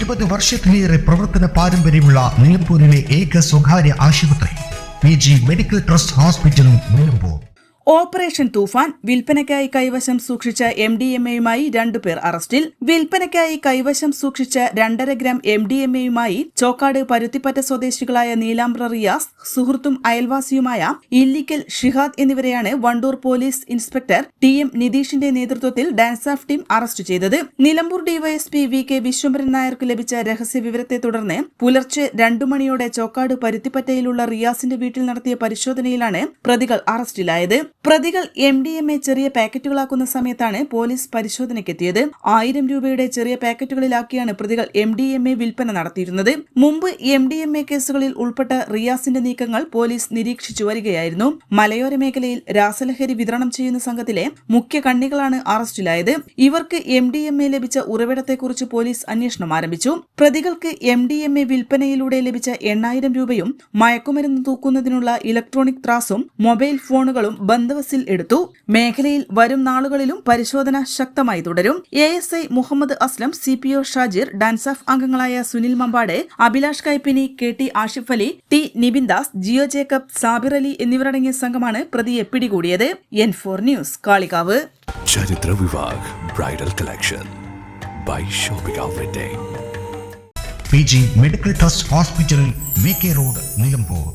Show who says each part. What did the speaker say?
Speaker 1: 20 വർഷത്തിലേറെ പ്രവർത്തന പാരമ്പര്യമുള്ള നിലമ്പൂരിലെ ഏക സ്വകാര്യ ആശുപത്രി PG medical trust hospital Nilambur.
Speaker 2: Operation Toofan വിൽപ്പനയ്ക്കായി കൈവശം സൂക്ഷിച്ച MDMA-യുമായി 2 പേർ അറസ്റ്റിൽ. വിൽപ്പനയ്ക്കായി കൈവശം സൂക്ഷിച്ച 2.5 ഗ്രാം MDMA-യുമായി ചോക്കാട് പരുത്തിപ്പറ്റ സ്വദേശികളായ നീലാംബ്ര റിയാസ്, സുഹൃത്തും അയൽവാസിയുമായ ഇല്ലിക്കൽ ഷിഹാദ് എന്നിവരെയാണ് വണ്ടൂർ പോലീസ് ഇൻസ്പെക്ടർ TM നിതീഷിന്റെ നേതൃത്വത്തിൽ ഡാൻസ് ഓഫ് ടീം അറസ്റ്റ് ചെയ്തത്. നിലമ്പൂർ ഡിവൈഎസ്പി VK വിശ്വംഭരൻ നായർക്ക് ലഭിച്ച രഹസ്യ വിവരത്തെ തുടർന്ന് പുലർച്ചെ 2 മണിയോടെ ചോക്കാട് പരുത്തിപ്പറ്റയിലുള്ള റിയാസിന്റെ വീട്ടിൽ നടത്തിയ പരിശോധനയിലാണ് പ്രതികൾ അറസ്റ്റിലായത്. പ്രതികൾ MDMA ചെറിയ പാക്കറ്റുകളാക്കുന്ന സമയത്താണ് പോലീസ് പരിശോധനയ്ക്കെത്തിയത്. 1000 രൂപയുടെ ചെറിയ പാക്കറ്റുകളിലാക്കിയാണ് പ്രതികൾ MDMA വിൽപ്പന നടത്തിയിരുന്നത്. മുമ്പ് MDMA കേസുകളിൽ ഉൾപ്പെട്ട റിയാസിന്റെ നീക്കങ്ങൾ പോലീസ് നിരീക്ഷിച്ചു വരികയായിരുന്നു. മലയോര മേഖലയിൽ രാസലഹരി വിതരണം ചെയ്യുന്ന സംഘത്തിലെ മുഖ്യ കണ്ണികളാണ് അറസ്റ്റിലായത്. ഇവർക്ക് MDMA ലഭിച്ച ഉറവിടത്തെക്കുറിച്ച് പോലീസ് അന്വേഷണം ആരംഭിച്ചു. പ്രതികൾക്ക് MDMA വിൽപ്പനയിലൂടെ ലഭിച്ച 8000 രൂപയും മയക്കുമരുന്ന് തൂക്കുന്നതിനുള്ള ഇലക്ട്രോണിക് ത്രാസും മൊബൈൽ ഫോണുകളും ബന്ദവസിൽ എടുത്തു. മേഖലയിൽ വരും നാളുകളിലും പരിശോധന ശക്തമായി തുടരും. ASI Muhammad Aslam, CPO Shajir, DANSAF അംഗങ്ങളായ സുനിൽ മമ്പാടെ, Abhilash Kaippini, KT Ashif Ali, T Nibin Das, Jio Jacob, Sabir Ali എന്നിവരടങ്ങിയ സംഘമാണ് പ്രതിയെ പിടികൂടിയത്. N4 news, Kalikavu.
Speaker 3: Charithra Vivah bridal collection by shopping outlet.
Speaker 1: PG medical trust hospital VK road Nilambur.